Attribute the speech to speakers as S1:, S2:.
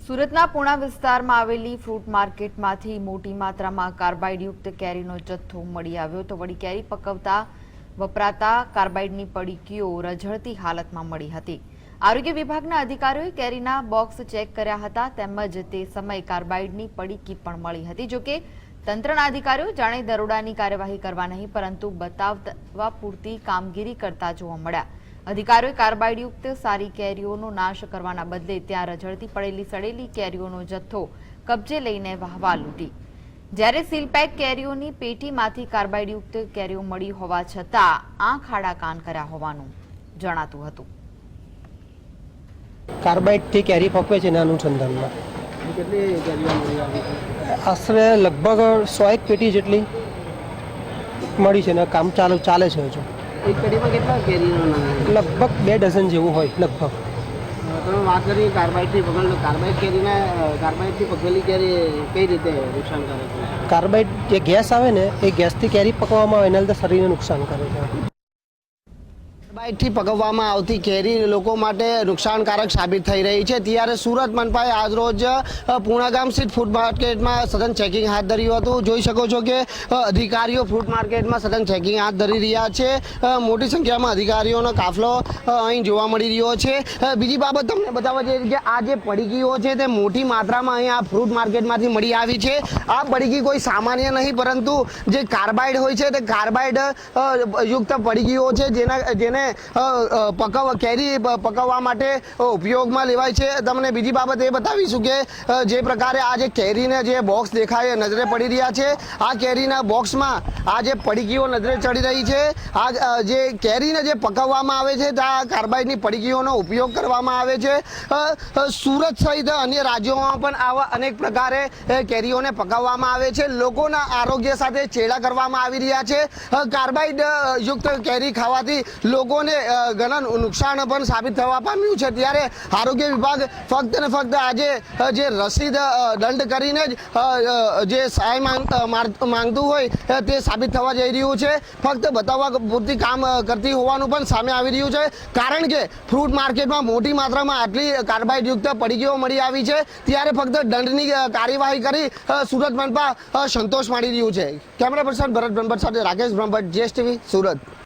S1: સુરતના પૂણા વિસ્તારમાં આવેલી ફ્રૂટ માર્કેટમાંથી મોટી માત્રામાં કાર્બાઇડયુક્ત કેરીનો જથ્થો મળી આવ્યો તો વળી કેરી પકવતા વપરાતા કાર્બાઇડની પડીકીઓ રઝળતી હાલતમાં મળી હતી। આરોગ્ય વિભાગના અધિકારીઓએ કેરીના બોક્સ ચેક કર્યા હતા તેમજ તે સમયે કાર્બાઇડની પડીકી પણ મળી હતી। જોકે તંત્રના અધિકારીઓ જાણે દરોડાની કાર્યવાહી કરવા નહીં પરંતુ બતાવવા પૂરતી કામગીરી કરતા જોવા મળ્યા। અધિકારીઓએ કાર્બાઇડયુક્ત સારી કેરીઓનો નાશ કરવાના બદલે ત્યાં રઝળતી પડેલી સડેલી કેરીઓનો જથ્થો કબજે લઈને વાહવા લૂંટી। જ્યારે સીલપેક કેરીઓની પેટીમાંથી કાર્બાઇડયુક્ત કેરીઓ મળી હોવા છતાં આંખ આડા કાન કર્યા હોવાનું જણાતું હતું।
S2: કાર્બાઇડથી કેરી પકવે છે એના અનુસંધાનમાં
S3: કેટલી કેરીઓ મળી આવી છે?
S2: આશરે લગભગ 100 પેટી જેટલી મળી છે અને કામ ચાલે છે હજુ।
S3: એક પેટીમાં કેટલા કેરીનો નામ?
S2: લગભગ 2 ડઝન જેવું હોય લગભગ।
S3: તમે વાત કરી કાર્બાઇડથી પકડેલો, કાર્બાઇડથી પકવેલી કેરી કઈ રીતે નુકસાન કરે છે?
S2: કાર્બાઇડ જે ગેસ આવે ને એ ગેસથી કેરી પકવવામાં આવે એના લીધે શરીરને નુકસાન કરે છે।
S3: કાર્બાઇડથી પકવવામાં આવતી કેરી લોકો માટે નુકસાનકારક સાબિત થઈ રહી છે। ત્યારે સુરત મનપાએ આજરોજ પૂણા ગામ સ્થિત ફૂડ માર્કેટમાં સઘન ચેકિંગ હાથ ધર્યું હતું। જોઈ શકો છો કે અધિકારીઓ ફૂડ માર્કેટમાં સઘન ચેકિંગ હાથ ધરી રહ્યા છે। મોટી સંખ્યામાં અધિકારીઓનો કાફલો અહીં જોવા મળી રહ્યો છે। બીજી બાબત તમને બતાવવા જઈએ કે આ જે પડીકીઓ છે તે મોટી માત્રામાં અહીં આ ફ્રૂટ માર્કેટમાંથી મળી આવી છે। આ પડીકી કોઈ સામાન્ય નહીં પરંતુ જે કાર્બાઇડ હોય છે તે કાર્બાઇડ યુક્ત પડીકીઓ છે જેને કેરી પકવવા માટે ઉપયોગમાં લેવાય છે। તમને બીજી બાબત એ બતાવીશું કે જે પ્રકારે આ જે કેરીને જે બોક્સ દેખાય નજરે પડી રહ્યા છે આ કેરીના બોક્સમાં આ જે પડીકીઓ નજરે ચડી રહી છે। આ જે કેરીને જે પકવવામાં આવે છે ત્યાં કાર્બાઇડની પડીકીઓનો ઉપયોગ કરવામાં આવે છે। સુરત સહિત અન્ય રાજ્યોમાં પણ આવા અનેક પ્રકારે કેરીઓને પકવવામાં આવે છે। લોકોના આરોગ્ય સાથે ચેડા કરવામાં આવી રહ્યા છે। કાર્બાઇડ યુક્ત કેરી ખાવાથી લોકોને ઘણા નુકસાન પણ સાબિત થવા પામ્યું છે। ત્યારે આરોગ્ય વિભાગ ફક્ત ને ફક્ત આજે જે રસીદ દંડ કરીને જ જે સહાય માંગતું હોય તે સાબિત થવા જઈ રહ્યું છે। ફક્ત બતાવવા પૂરતી કામ કરતી હોવાનું પણ સામે આવી રહ્યું છે કારણ કે ફ્રૂટ માર્કેટમાં મોટી માત્રામાં આટલી કાર્બાઇડ યુક્ત પડીકીઓ મળી આવી છે ત્યારે ફક્ત દંડની કાર્યવાહી કરી સુરત મનપા સંતોષ માણી રહ્યું છે। કેમેરા પર્સન ભરત બ્રહ્મભટ્ટ સાથે રાકેશ બ્રહ્મભટ્ટ, GSTV, સુરત।